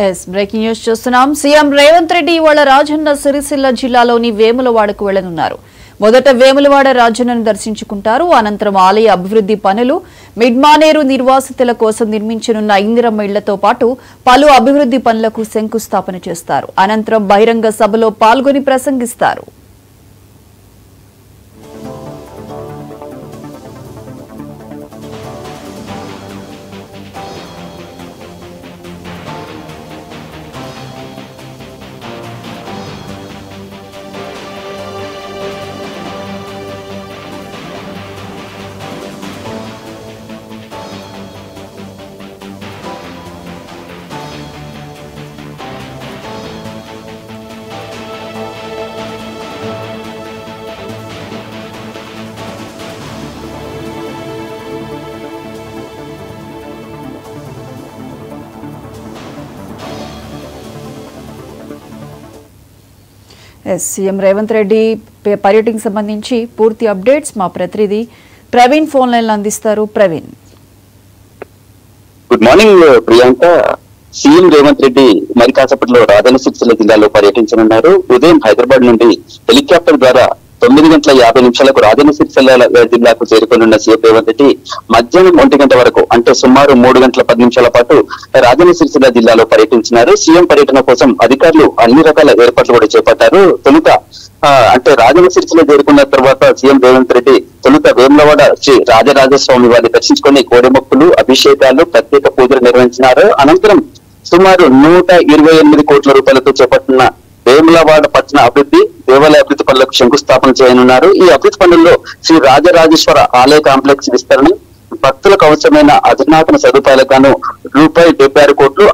Yes breaking news చూస్తున్నాం. CM Revanth Reddy ఇవాళ రాజన్న సిరిసిల్ల జిల్లాలోని వేములవాడకు వెళ్లనున్నారు. మొదట వేములవాడ రాజన్నను దర్శించుకుంటారు. అనంతరం ఆలయ అభివృద్ధి పనులు, మిడ్మానేరు నిర్వాసితుల కోసం నిర్మించనున్న ఇందిరమ్మ ఇళ్లతో పాటు పలు అభివృద్ధి పనులకు శంకుస్థాపన చేస్తారు. అనంతరం బహిరంగ సభలో పాల్గొని ప్రసంగిస్తారు. సీఎం రేవంత్ రెడ్డి పర్యటనకు సంబంధించి పూర్తి అప్డేట్స్ మా ప్రతినిధి ప్రవీణ్ ఫోన్ లైన్ అందిస్తారు. Praveen, good morning Priyanka. CM Revanth Reddy మరి కాసేపట్లో రాజన్న సిరిసిల్ల జిల్లాలో పర్యటించనున్నారు. ఉదయం హైదరాబాద్ నుండి హెలికాప్టర్ ద్వారా 9:50 రాజన్న సిరిసిల్ల జిల్లాకు చేరుకోనున్న సీఎం రేవంత్ రెడ్డి మధ్యాహ్నం 1 గంట వరకు అంటే సుమారు 3:10 పాటు రాజన్న సిరిసిల్ల జిల్లాలో పర్యటించినారు. సీఎం పర్యటన కోసం అధికారులు అన్ని రకాల ఏర్పాట్లు కూడా చేపట్టారు. తొలుత అంటే రాజన్న సిరిసిల్ల చేరుకున్న తర్వాత సీఎం రేవంత్ రెడ్డి తొలుత వేములవాడ శ్రీ రాజరాజస్వామి వారిని దర్శించుకొని కోడెమొక్కులు, అభిషేకాలు, ప్రత్యేక పూజలు నిర్వహించినారు. అనంతరం సుమారు 128 కోట్ల రూపాయలతో చేపట్టిన వేములవాడ పట్టణ అభివృద్ధి, దేవాలయ అభివృద్ధి పనులకు శంకుస్థాపన చేయనున్నారు. ఈ అభివృద్ధి పనుల్లో శ్రీ రాజరాజేశ్వర ఆలయ కాంప్లెక్స్ విస్తరణ, భక్తులకు అవసరమైన అధునాతన సదుపాయాలకు గాను ₹76 కోట్లు,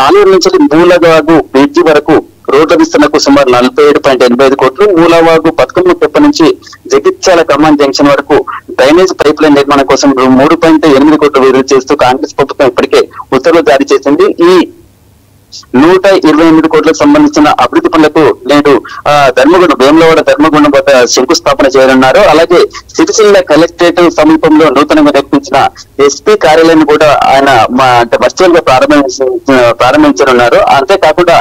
ఆలయం నుంచి మూలవాగు బ్రిడ్జి వరకు రోడ్ల విస్తరణకు సుమారు 47.85 కోట్లు, మూలవాగు బతుకమ్మ తెప్ప నుంచి జగిత్యాల కమాన్ జంక్షన్ వరకు డ్రైనేజ్ పైప్ లైన్ నిర్మాణం కోసం ₹3.8 కోట్లు విడుదల చేస్తూ కాంగ్రెస్ ప్రభుత్వం ఇప్పటికే ఉత్తర్వులు జారీ చేసింది. ఈ 128 కోట్లకు సంబంధించిన అభివృద్ధి పనులకు నేడు వేములవాడ ధర్మగుండం వద్ద శంకుస్థాపన చేయనున్నారు. అలాగే సిరిసిల్ల కలెక్టరేట్ సమీపంలో నూతనంగా నిర్మించిన ఎస్పీ కార్యాలయాన్ని కూడా ఆయన వర్చువల్ గా ప్రారంభించనున్నారు. అంతేకాకుండా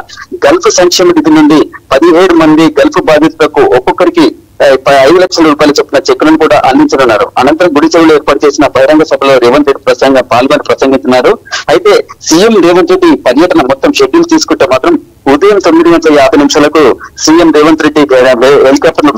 గల్ఫ్ సంక్షేమ నిధి నుండి 17 మంది గల్ఫ్ బాధితులకు ఒక్కొక్కరికి 5 లక్షల రూపాయలు చొప్పున చెక్కులను కూడా అందించనున్నారు. అనంతరం గుడి చెవులు ఏర్పాటు చేసిన బహిరంగ సభలో రేవంత్ రెడ్డి పాల్గొని ప్రసంగిస్తున్నారు. అయితే సీఎం రేవంత్ రెడ్డి పర్యటన మొత్తం షెడ్యూల్ తీసుకుంటే మాత్రం ఉదయం 9:50 సీఎం రేవంత్ రెడ్డి హెలికాప్టర్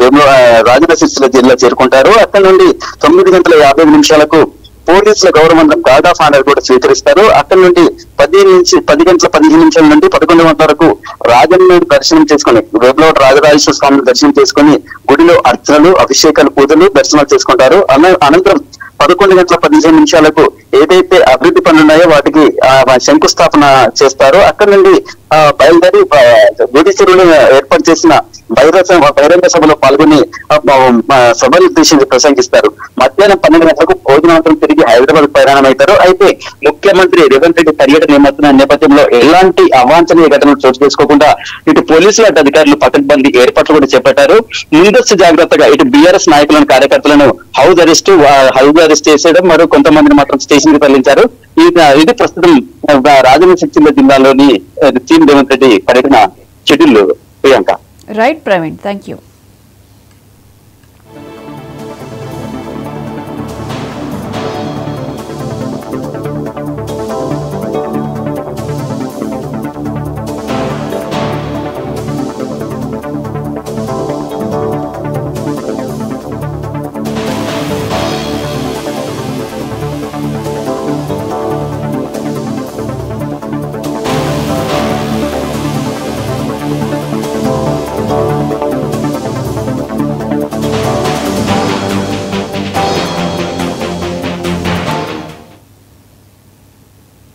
రాజన్న సిరిసిల్ల జిల్లా చేరుకుంటారు. అక్కడ నుండి 9:50 పోలీసుల గౌరవంతం గార్డ్ ఆఫ్ ఆనర్ కూడా స్వీకరిస్తారు. అక్కడి నుండి 10:15 నుండి 11 గంటల వరకు రాజన్న దర్శనం చేసుకుని వేములవాడ రాజరాజేశ్వర స్వామిని దర్శనం చేసుకుని గుడిలో అర్చనలు, అభిషేకాలు, పూజలు, దర్శనాలు చేసుకుంటారు. అనంతరం 11:15 ఏదైతే అభివృద్ధి పనులు ఉన్నాయో వాటికి శంకుస్థాపన చేస్తారు. అక్కడి నుండి బయలుదేరి గుడి చెరువులో ఏర్పాటు చేసిన బహిరంగ సభలో పాల్గొని సభలు ఉద్దేశించి ప్రసంగిస్తారు. మధ్యాహ్నం 12 గంటలకు భోజనాంతరం తిరిగి హైదరాబాద్ ప్రయాణం అవుతారు. అయితే ముఖ్యమంత్రి రేవంత్ రెడ్డి పర్యటన నేపథ్యంలో ఎలాంటి అవాంఛనీయ ఘటనలు చోటు చేసుకోకుండా ఇటు పోలీసులు అటు అధికారులు పకడ్బందీ ఏర్పాట్లు కూడా చేపట్టారు. ముందస్తు జాగ్రత్తగా ఇటు బీఆర్ఎస్ నాయకులను, కార్యకర్తలను హౌస్ అరెస్ట్ చేసేయడం, మరో కొంతమందిని మాత్రం స్టేషన్ కి తరలించారు. ఇది ప్రస్తుతం రాజన్న సిరిసిల్ల జిల్లాలోని సీఎం రేవంత్ రెడ్డి పర్యటన schedule. Priyanka. Right Praveen, thank you.